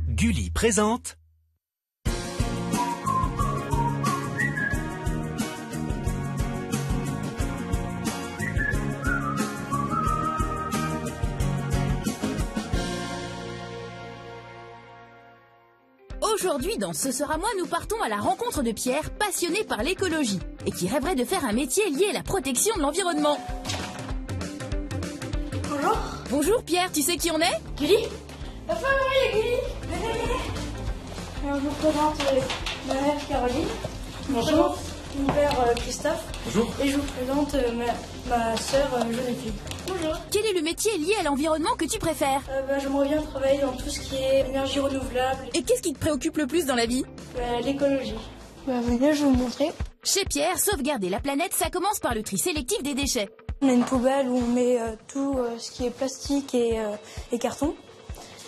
Gulli présente. Aujourd'hui, dans Ce sera moi, nous partons à la rencontre de Pierre, passionné par l'écologie et qui rêverait de faire un métier lié à la protection de l'environnement. Bonjour. Bonjour Pierre, tu sais qui on est? Gulli. La famille Gulli. Alors, je vous présente ma mère Caroline. Bonjour. Mon père Christophe. Bonjour. Et je vous présente ma sœur Joséphine. Bonjour. Quel est le métier lié à l'environnement que tu préfères? J'aimerais bien travailler dans tout ce qui est énergie renouvelable. Et qu'est-ce qui te préoccupe le plus dans la vie? L'écologie. Venez, je vais vous montrer. Chez Pierre, sauvegarder la planète, ça commence par le tri sélectif des déchets. On a une poubelle où on met tout ce qui est plastique et carton.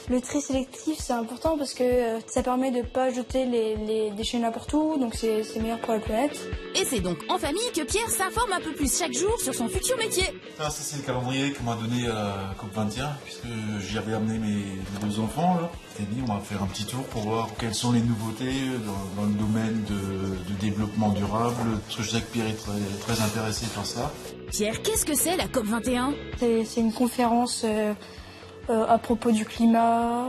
Le tri sélectif, c'est important parce que ça permet de ne pas jeter les déchets n'importe où, donc c'est meilleur pour la planète. Et c'est donc en famille que Pierre s'informe un peu plus chaque jour sur son futur métier. Ça c'est le calendrier qu'on m'a donné à la COP21, puisque j'y avais amené mes deux enfants. Là. Et dit, on va faire un petit tour pour voir quelles sont les nouveautés dans le domaine du développement durable. Parce que je sais que Pierre est très intéressé par ça. Pierre, qu'est-ce que c'est la COP21? C'est une conférence à propos du climat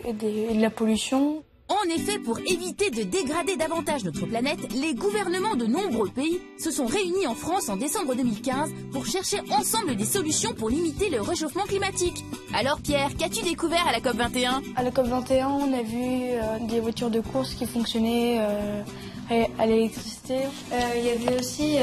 et de la pollution. En effet, pour éviter de dégrader davantage notre planète, les gouvernements de nombreux pays se sont réunis en France en décembre 2015 pour chercher ensemble des solutions pour limiter le réchauffement climatique. Alors Pierre, qu'as-tu découvert à la COP21? À la COP21, on a vu des voitures de course qui fonctionnaient à l'électricité. Il y avait aussi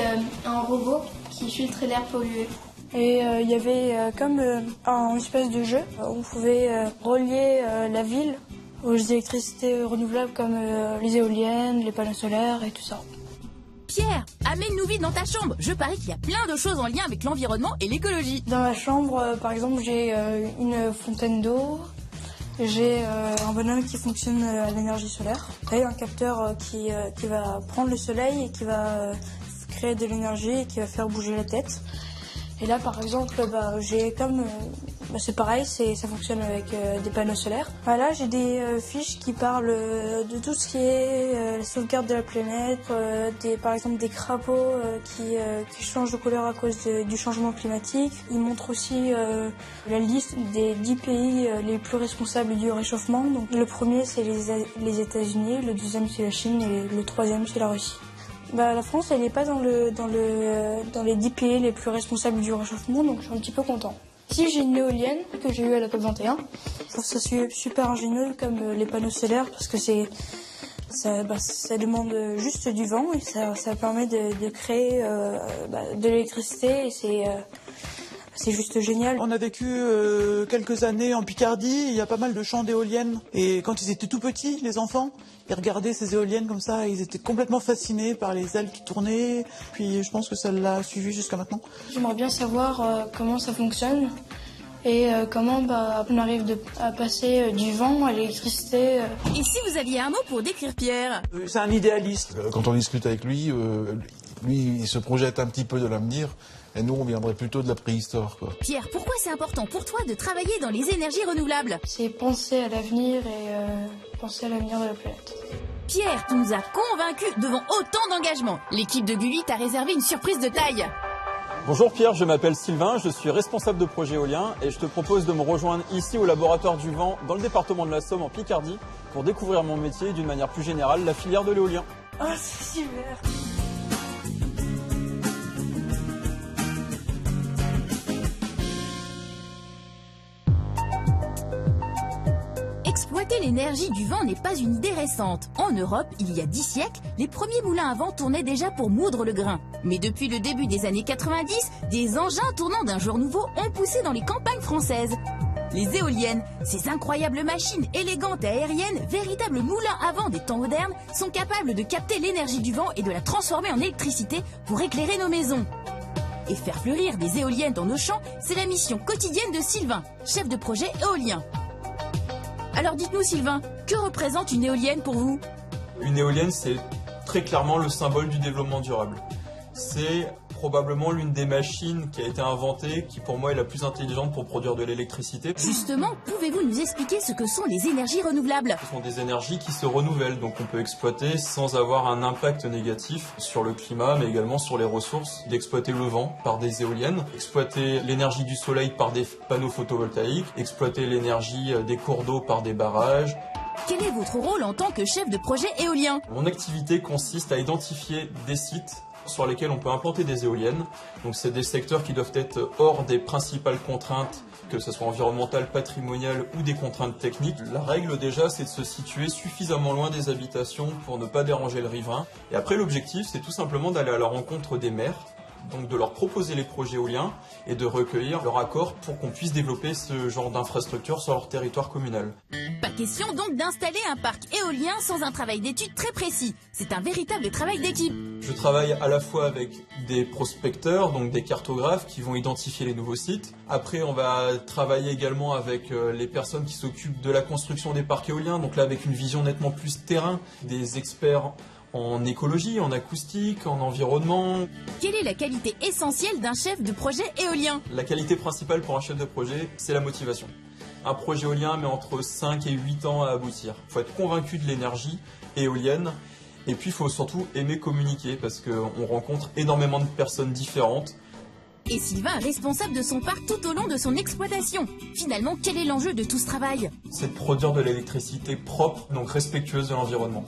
un robot qui filtrait l'air pollué. Et il y avait comme un espèce de jeu où on pouvait relier la ville aux électricités renouvelables comme les éoliennes, les panneaux solaires et tout ça. Pierre, amène-nous vite dans ta chambre. Je parie qu'il y a plein de choses en lien avec l'environnement et l'écologie. Dans ma chambre, par exemple, j'ai une fontaine d'eau, j'ai un bonhomme qui fonctionne à l'énergie solaire, et un capteur qui va prendre le soleil et qui va créer de l'énergie et qui va faire bouger la tête. Et là, par exemple, j'ai comme... c'est pareil, ça fonctionne avec des panneaux solaires. Là, j'ai des fiches qui parlent de tout ce qui est la sauvegarde de la planète, par exemple des crapauds qui changent de couleur à cause du changement climatique. Ils montrent aussi la liste des 10 pays les plus responsables du réchauffement. Donc, le premier, c'est les États-Unis, le deuxième, c'est la Chine et le troisième, c'est la Russie. La France, elle n'est pas dans les 10 pays les plus responsables du réchauffement, donc je suis un petit peu content. Ici, j'ai une éolienne que j'ai eue à la COP21. Je trouve ça super ingénieux comme les panneaux solaires parce que ça demande juste du vent et ça permet de créer de l'électricité et c'est juste génial. On a vécu quelques années en Picardie, il y a pas mal de champs d'éoliennes. Et quand ils étaient tout petits, les enfants, ils regardaient ces éoliennes comme ça, et ils étaient complètement fascinés par les ailes qui tournaient. Puis je pense que ça l'a suivi jusqu'à maintenant. J'aimerais bien savoir comment ça fonctionne et comment on arrive à passer du vent à l'électricité. Et si vous aviez un mot pour décrire Pierre? C'est un idéaliste. Quand on discute avec lui, il se projette un petit peu de l'avenir. Et nous, on viendrait plutôt de la préhistoire, quoi. Pierre, pourquoi c'est important pour toi de travailler dans les énergies renouvelables? C'est penser à l'avenir et penser à l'avenir de la planète. Pierre, tu nous as convaincus devant autant d'engagement. L'équipe de Gulli t'a réservé une surprise de taille. Bonjour Pierre, je m'appelle Sylvain, je suis responsable de projet éolien et je te propose de me rejoindre ici au laboratoire du vent dans le département de la Somme en Picardie pour découvrir mon métier et d'une manière plus générale la filière de l'éolien. Oh, c'est super! Exploiter l'énergie du vent n'est pas une idée récente. En Europe, il y a 10 siècles, les premiers moulins à vent tournaient déjà pour moudre le grain. Mais depuis le début des années 90, des engins tournant d'un genre nouveau ont poussé dans les campagnes françaises. Les éoliennes, ces incroyables machines élégantes et aériennes, véritables moulins à vent des temps modernes, sont capables de capter l'énergie du vent et de la transformer en électricité pour éclairer nos maisons. Et faire fleurir des éoliennes dans nos champs, c'est la mission quotidienne de Sylvain, chef de projet éolien. Alors dites-nous Sylvain, que représente une éolienne pour vous? Une éolienne, c'est très clairement le symbole du développement durable. C'est probablement l'une des machines qui a été inventée, qui pour moi est la plus intelligente pour produire de l'électricité. Justement, pouvez-vous nous expliquer ce que sont les énergies renouvelables? Ce sont des énergies qui se renouvellent, donc on peut exploiter sans avoir un impact négatif sur le climat, mais également sur les ressources, d'exploiter le vent par des éoliennes, exploiter l'énergie du soleil par des panneaux photovoltaïques, exploiter l'énergie des cours d'eau par des barrages. Quel est votre rôle en tant que chef de projet éolien? Mon activité consiste à identifier des sites sur lesquels on peut implanter des éoliennes. Donc c'est des secteurs qui doivent être hors des principales contraintes, que ce soit environnementales, patrimoniales ou des contraintes techniques. La règle déjà, c'est de se situer suffisamment loin des habitations pour ne pas déranger le riverain. Et après, l'objectif, c'est tout simplement d'aller à la rencontre des maires, donc de leur proposer les projets éoliens et de recueillir leur accord pour qu'on puisse développer ce genre d'infrastructure sur leur territoire communal. Pas question donc d'installer un parc éolien sans un travail d'étude très précis. C'est un véritable travail d'équipe. Je travaille à la fois avec des prospecteurs, donc des cartographes qui vont identifier les nouveaux sites. Après, on va travailler également avec les personnes qui s'occupent de la construction des parcs éoliens, donc là avec une vision nettement plus terrain, des experts en écologie, en acoustique, en environnement. Quelle est la qualité essentielle d'un chef de projet éolien? La qualité principale pour un chef de projet, c'est la motivation. Un projet éolien met entre 5 et 8 ans à aboutir. Il faut être convaincu de l'énergie éolienne et puis il faut surtout aimer communiquer parce qu'on rencontre énormément de personnes différentes. Et Sylvain est responsable de son parc tout au long de son exploitation. Finalement, quel est l'enjeu de tout ce travail? C'est de produire de l'électricité propre, donc respectueuse de l'environnement.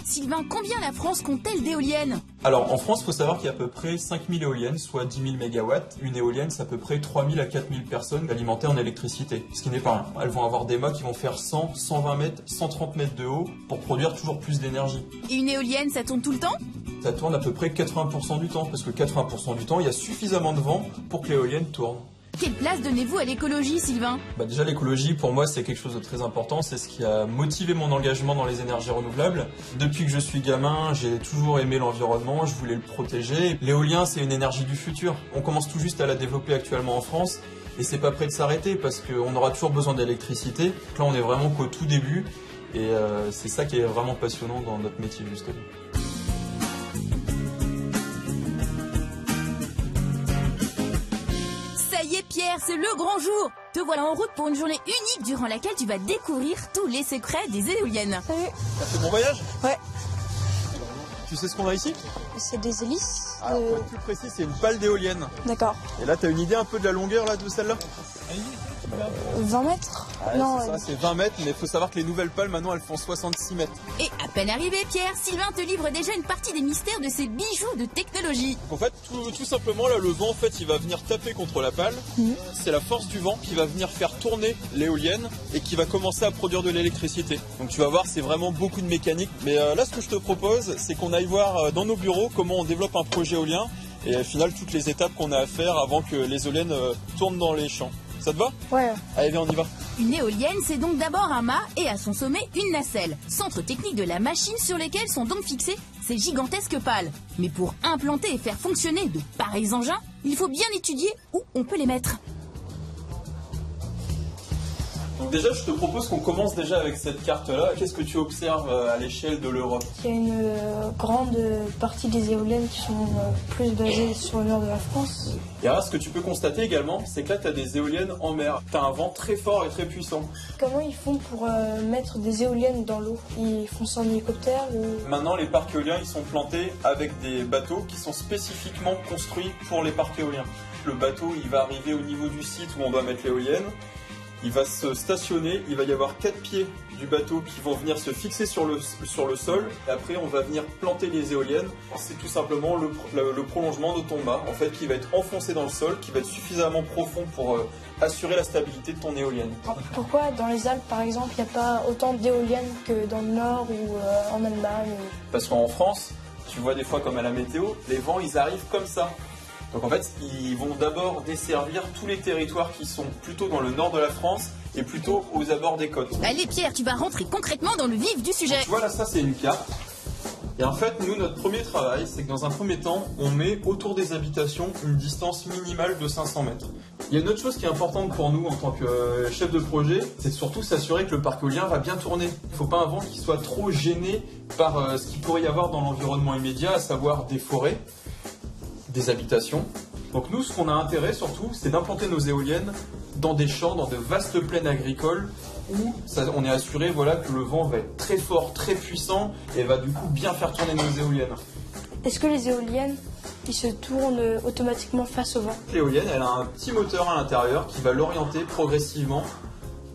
Sylvain, combien la France compte-t-elle d'éoliennes? Alors en France, il faut savoir qu'il y a à peu près 5000 éoliennes, soit 10 000 mégawatts. Une éolienne, c'est à peu près 3000 à 4000 personnes alimentées en électricité, ce qui n'est pas rien. Elles vont avoir des mâts qui vont faire 100, 120 mètres, 130 mètres de haut pour produire toujours plus d'énergie. Et une éolienne, ça tourne tout le temps? Ça tourne à peu près 80% du temps, parce que 80% du temps, il y a suffisamment de vent pour que l'éolienne tourne. Quelle place donnez-vous à l'écologie, Sylvain? Déjà, l'écologie, pour moi, c'est quelque chose de très important. C'est ce qui a motivé mon engagement dans les énergies renouvelables. Depuis que je suis gamin, j'ai toujours aimé l'environnement, je voulais le protéger. L'éolien, c'est une énergie du futur. On commence tout juste à la développer actuellement en France. Et c'est pas prêt de s'arrêter parce qu'on aura toujours besoin d'électricité. Là, on est vraiment qu'au tout début. Et c'est ça qui est vraiment passionnant dans notre métier, justement. Pierre, c'est le grand jour. Te voilà en route pour une journée unique durant laquelle tu vas découvrir tous les secrets des éoliennes. Salut. T'as fait bon voyage? Ouais. Tu sais ce qu'on a ici? C'est des hélices. Alors, pour être plus précis, c'est une pale d'éolienne. D'accord. Et là, t'as une idée un peu de la longueur là, de celle-là? 20 mètres? Non, c'est ça, c'est 20 mètres, mais il faut savoir que les nouvelles pales, maintenant, elles font 66 mètres. Et à peine arrivé, Pierre, Sylvain te livre déjà une partie des mystères de ces bijoux de technologie. Donc, en fait, tout simplement, là, le vent, en fait, il va venir taper contre la pale. C'est la force du vent qui va venir faire tourner l'éolienne et qui va commencer à produire de l'électricité. Donc, tu vas voir, c'est vraiment beaucoup de mécanique. Mais là, ce que je te propose, c'est qu'on aille voir dans nos bureaux comment on développe un projet éolien et au final, toutes les étapes qu'on a à faire avant que les éoliennes tournent dans les champs. Ça te va? Ouais. Allez, viens, on y va. Une éolienne, c'est donc d'abord un mât et à son sommet une nacelle, centre technique de la machine sur lesquels sont donc fixées ces gigantesques pales. Mais pour implanter et faire fonctionner de pareils engins, il faut bien étudier où on peut les mettre. Donc déjà, je te propose qu'on commence déjà avec cette carte-là. Qu'est-ce que tu observes à l'échelle de l'Europe? Il y a une grande partie des éoliennes qui sont plus basées sur le nord de la France. Et alors, ce que tu peux constater également, c'est que là, tu as des éoliennes en mer. Tu as un vent très fort et très puissant. Comment ils font pour mettre des éoliennes dans l'eau? Ils font ça en hélicoptère ou... Maintenant, les parcs éoliens, ils sont plantés avec des bateaux qui sont spécifiquement construits pour les parcs éoliens. Le bateau, il va arriver au niveau du site où on doit mettre l'éolienne. Il va se stationner, il va y avoir 4 pieds du bateau qui vont venir se fixer sur le sol. Et après, on va venir planter les éoliennes. C'est tout simplement le prolongement de ton mât, en fait, qui va être enfoncé dans le sol, qui va être suffisamment profond pour assurer la stabilité de ton éolienne. Pourquoi dans les Alpes, par exemple, il n'y a pas autant d'éoliennes que dans le Nord ou en Allemagne Parce qu'en France, tu vois des fois comme à la météo, les vents, ils arrivent comme ça. Donc en fait, ils vont d'abord desservir tous les territoires qui sont plutôt dans le nord de la France et plutôt aux abords des côtes. Allez Pierre, tu vas rentrer concrètement dans le vif du sujet. Tu vois là, ça c'est une carte. Et en fait, nous, notre premier travail, c'est que dans un premier temps, on met autour des habitations une distance minimale de 500 mètres. Il y a une autre chose qui est importante pour nous en tant que chef de projet, c'est surtout s'assurer que le parc éolien va bien tourner. Il ne faut pas un vent qui soit trop gêné par ce qu'il pourrait y avoir dans l'environnement immédiat, à savoir des forêts, des habitations. Donc nous, ce qu'on a intérêt surtout, c'est d'implanter nos éoliennes dans des champs, dans de vastes plaines agricoles où on est assuré voilà, que le vent va être très fort, très puissant et va du coup bien faire tourner nos éoliennes. Est-ce que les éoliennes, ils se tournent automatiquement face au vent? L'éolienne, elle a un petit moteur à l'intérieur qui va l'orienter progressivement,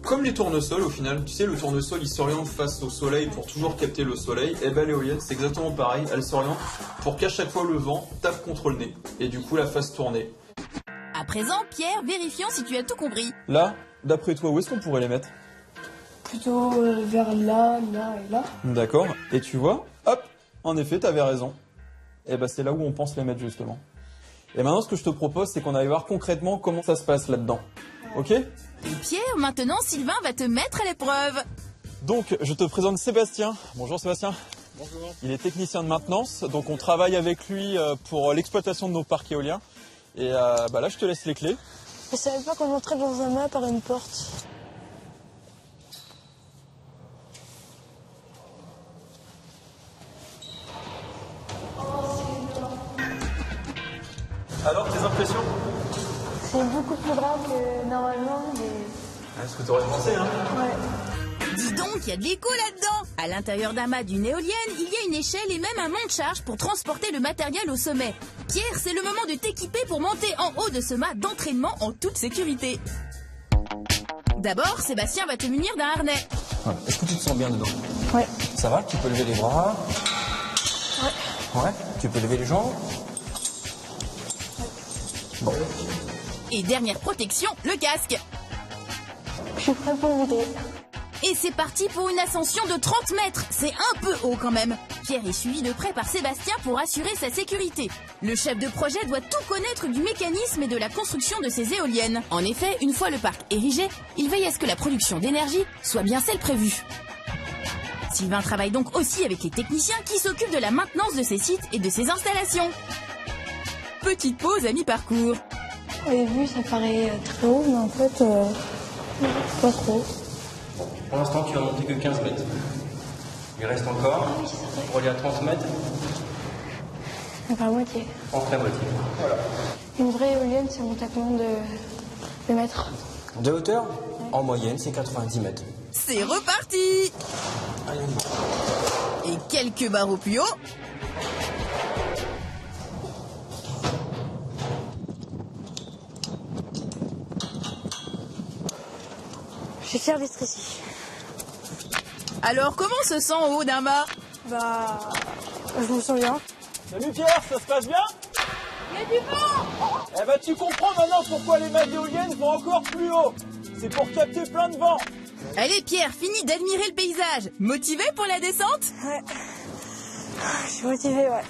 comme les tournesols au final. Tu sais, le tournesol, il s'oriente face au soleil pour toujours capter le soleil. Et ben l'éolienne, c'est exactement pareil. Elle s'oriente pour qu'à chaque fois le vent tape contre le nez et du coup la fasse tourner. À présent, Pierre, vérifions si tu as tout compris. Là, d'après toi, où est-ce qu'on pourrait les mettre? Plutôt vers là, là et là. D'accord. Et tu vois, hop, en effet, t'avais raison. Et ben c'est là où on pense les mettre justement. Et maintenant, ce que je te propose, c'est qu'on aille voir concrètement comment ça se passe là-dedans. Ok? Et Pierre, maintenant, Sylvain va te mettre à l'épreuve. Donc, je te présente Sébastien. Bonjour Sébastien. Bonjour. Il est technicien de maintenance, donc on travaille avec lui pour l'exploitation de nos parcs éoliens. Et là, je te laisse les clés. Je savais pas qu'on entrait dans un mât par une porte. Alors, tes impressions? C'est beaucoup plus grand que normalement. Mais... Ce que tu aurais pensé, hein? Ouais. Dis donc, il y a de l'écho là-dedans. À l'intérieur d'un mât d'une éolienne, il y a une échelle et même un monte-charge pour transporter le matériel au sommet. Pierre, c'est le moment de t'équiper pour monter en haut de ce mât d'entraînement en toute sécurité. D'abord, Sébastien va te munir d'un harnais. Ouais. Est-ce que tu te sens bien dedans? Ouais. Ça va? Tu peux lever les bras? Ouais. Ouais. Tu peux lever les jambes? Bon. Et dernière protection, le casque. Je suis prêt pour monter. Et c'est parti pour une ascension de 30 mètres. C'est un peu haut quand même. Pierre est suivi de près par Sébastien pour assurer sa sécurité. Le chef de projet doit tout connaître du mécanisme et de la construction de ces éoliennes. En effet, une fois le parc érigé, il veille à ce que la production d'énergie soit bien celle prévue. Sylvain travaille donc aussi avec les techniciens qui s'occupent de la maintenance de ces sites et de ces installations. Petite pause à mi-parcours. Au début, ça paraît très haut, mais en fait, pas trop. Pour l'instant, tu vas monter que 15 mètres. Il reste encore pour aller à 30 mètres. Enfin, la moitié. Entre la moitié. Voilà. Une vraie éolienne, c'est monter à combien de mètres? De hauteur? En moyenne, c'est 90 mètres. C'est reparti. Allez, bon. Et quelques barreaux plus haut. Je suis fière d'être ici. Alors, comment se sent en haut d'un mât? Bah, je me sens bien. Salut Pierre, ça se passe bien? Il y a du vent. Eh ben tu comprends maintenant pourquoi les mâts d'éoliennes vont encore plus haut. C'est pour capter plein de vent. Allez Pierre, fini d'admirer le paysage. Motivé pour la descente? Ouais. Je suis motivée, ouais.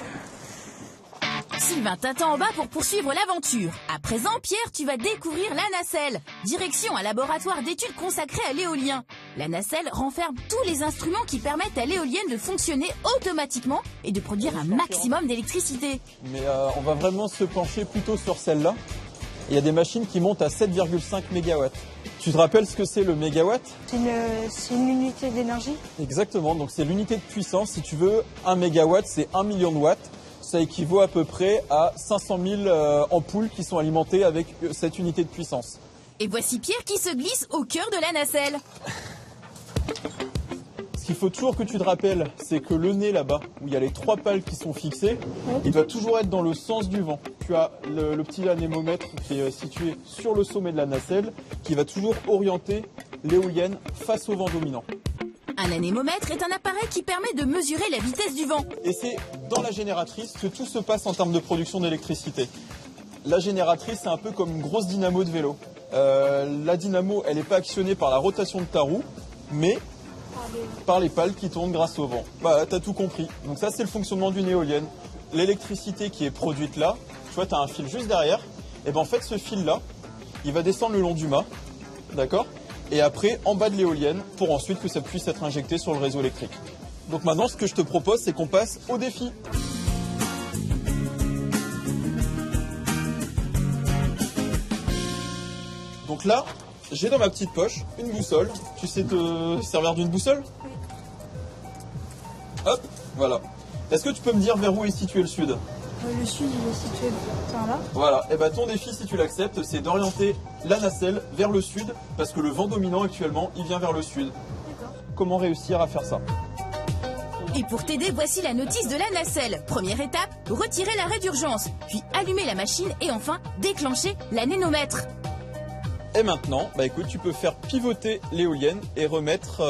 Sylvain t'attend en bas pour poursuivre l'aventure. À présent, Pierre, tu vas découvrir la nacelle. Direction un laboratoire d'études consacré à l'éolien. La nacelle renferme tous les instruments qui permettent à l'éolienne de fonctionner automatiquement et de produire un maximum d'électricité. Mais on va vraiment se pencher plutôt sur celle-là. Il y a des machines qui montent à 7,5 MW. Tu te rappelles ce que c'est le mégawatt? C'est une unité d'énergie. Exactement, donc c'est l'unité de puissance. Si tu veux, 1 mégawatt, c'est 1 million de watts. Ça équivaut à peu près à 500 000 ampoules qui sont alimentées avec cette unité de puissance. Et voici Pierre qui se glisse au cœur de la nacelle. Ce qu'il faut toujours que tu te rappelles, c'est que le nez là-bas, où il y a les 3 pales qui sont fixées, il doit toujours être dans le sens du vent. Tu as le petit anémomètre qui est situé sur le sommet de la nacelle, qui va toujours orienter l'éolienne face au vent dominant. Un anémomètre est un appareil qui permet de mesurer la vitesse du vent. Et c'est dans la génératrice que tout se passe en termes de production d'électricité. La génératrice, c'est un peu comme une grosse dynamo de vélo. La dynamo, elle n'est pas actionnée par la rotation de ta roue, mais par les pales qui tournent grâce au vent. Bah, t'as tout compris. Donc ça, c'est le fonctionnement d'une éolienne. L'électricité qui est produite là, tu vois, t'as un fil juste derrière. Et ben en fait, ce fil-là, il va descendre le long du mât, d'accord ? Et après en bas de l'éolienne pour ensuite que ça puisse être injecté sur le réseau électrique. Donc maintenant, ce que je te propose, c'est qu'on passe au défi. Donc là, j'ai dans ma petite poche une boussole. Tu sais te servir d'une boussole? Hop, voilà. Est-ce que tu peux me dire vers où est situé le sud? Le sud, il est situé par là. Voilà, et ton défi, si tu l'acceptes, c'est d'orienter la nacelle vers le sud, parce que le vent dominant actuellement, il vient vers le sud. D'accord. Comment réussir à faire ça? Et pour t'aider, voici la notice de la nacelle. Première étape, retirer l'arrêt d'urgence, puis allumer la machine et enfin déclencher l'anémomètre. Et maintenant, écoute, tu peux faire pivoter l'éolienne et remettre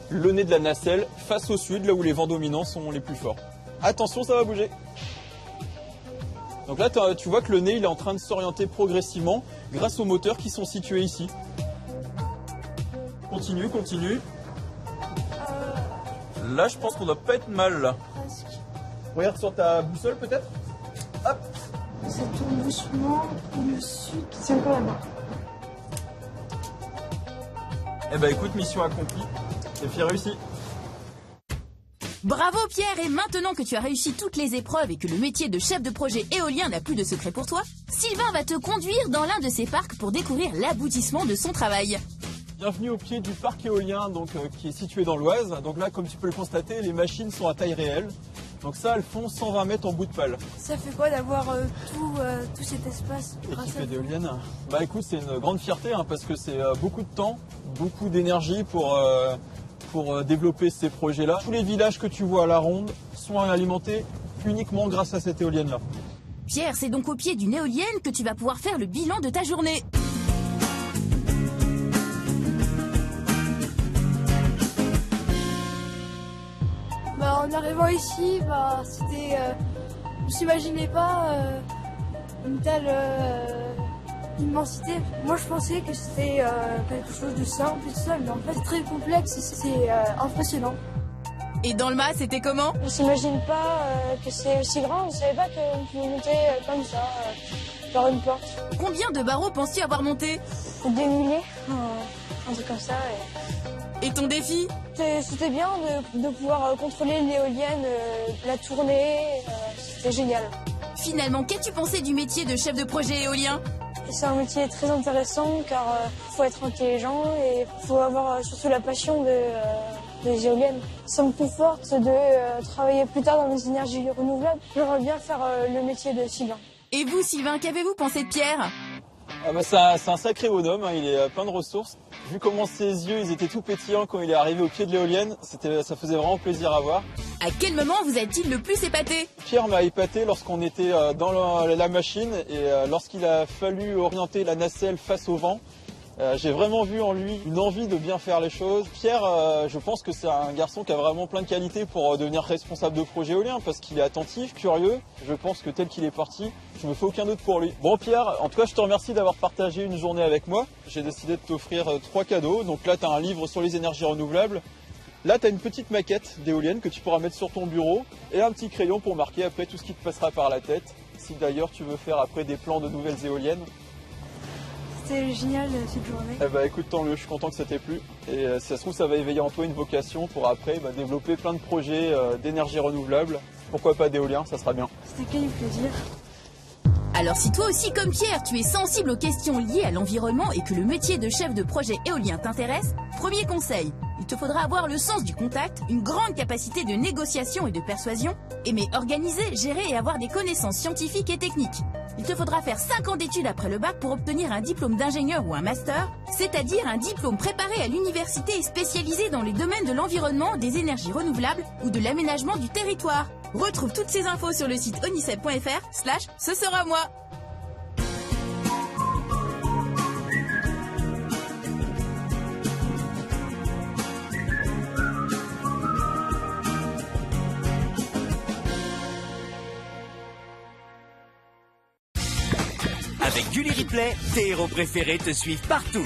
le nez de la nacelle face au sud, là où les vents dominants sont les plus forts. Attention, ça va bouger. Donc là, tu vois que le nez il est en train de s'orienter progressivement grâce aux moteurs qui sont situés ici. Continue, continue. Là, je pense qu'on doit pas être mal là. Presque. Regarde sur ta boussole peut-être. Hop. Ça tourne doucement. Le sud, c'est encore là-bas. Écoute, mission accomplie. Défi réussi. Bravo Pierre, et maintenant que tu as réussi toutes les épreuves et que le métier de chef de projet éolien n'a plus de secret pour toi, Sylvain va te conduire dans l'un de ses parcs pour découvrir l'aboutissement de son travail. Bienvenue au pied du parc éolien qui est situé dans l'Oise. Donc là, comme tu peux le constater, les machines sont à taille réelle. Donc ça, elles font 120 mètres en bout de pale. Ça fait quoi d'avoir tout cet espace Équipé d'éoliennes? Écoute, c'est une grande fierté parce que c'est beaucoup de temps, beaucoup d'énergie pour développer ces projets-là. Tous les villages que tu vois à la ronde sont alimentés uniquement grâce à cette éolienne-là. Pierre, c'est donc au pied d'une éolienne que tu vas pouvoir faire le bilan de ta journée. En arrivant ici, c'était, je ne s'imaginais pas une telle immensité. Moi, je pensais que c'était quelque chose de simple et tout ça, mais en fait, c'est très complexe et c'est impressionnant. Et dans le mât, c'était comment? On ne s'imagine pas que c'est aussi grand, on ne savait pas qu'on pouvait monter comme ça, par une porte. Combien de barreaux penses-tu avoir monté? Des milliers, un truc comme ça. Et ton défi? C'était bien de pouvoir contrôler l'éolienne, la tourner, c'était génial. Finalement, qu'as-tu pensé du métier de chef de projet éolien? C'est un métier très intéressant car il faut être intelligent et il faut avoir surtout la passion des éoliennes. Ça me conforte de travailler plus tard dans les énergies renouvelables. J'aimerais bien faire le métier de Sylvain. Et vous, Sylvain, qu'avez-vous pensé de Pierre? C'est un sacré bonhomme, il est plein de ressources. Vu comment ses yeux ils étaient tout pétillants quand il est arrivé au pied de l'éolienne, ça faisait vraiment plaisir à voir. À quel moment vous a-t-il le plus épaté? Pierre m'a épaté lorsqu'on était dans la machine et lorsqu'il a fallu orienter la nacelle face au vent. J'ai vraiment vu en lui une envie de bien faire les choses. Pierre, je pense que c'est un garçon qui a vraiment plein de qualités pour devenir responsable de projet éolien parce qu'il est attentif, curieux. Je pense que tel qu'il est parti, je me fais aucun doute pour lui. Bon Pierre, en tout cas je te remercie d'avoir partagé une journée avec moi. J'ai décidé de t'offrir 3 cadeaux. Donc là tu as un livre sur les énergies renouvelables. Là tu as une petite maquette d'éolienne que tu pourras mettre sur ton bureau et un petit crayon pour marquer après tout ce qui te passera par la tête. Si d'ailleurs tu veux faire après des plans de nouvelles éoliennes. C'était génial cette journée. Écoute, tant mieux, je suis content que ça t'ait plu. Et si ça se trouve, ça va éveiller en toi une vocation pour après développer plein de projets d'énergie renouvelable. Pourquoi pas d'éolien, ça sera bien. C'était que du plaisir. Alors si toi aussi comme Pierre, tu es sensible aux questions liées à l'environnement et que le métier de chef de projet éolien t'intéresse, premier conseil, il te faudra avoir le sens du contact, une grande capacité de négociation et de persuasion, aimer organiser, gérer et avoir des connaissances scientifiques et techniques. Il te faudra faire 5 ans d'études après le bac pour obtenir un diplôme d'ingénieur ou un master, c'est-à-dire un diplôme préparé à l'université et spécialisé dans les domaines de l'environnement, des énergies renouvelables ou de l'aménagement du territoire. Retrouve toutes ces infos sur le site onicep.fr/ce sera moi. Avec Gulli Replay, tes héros préférés te suivent partout.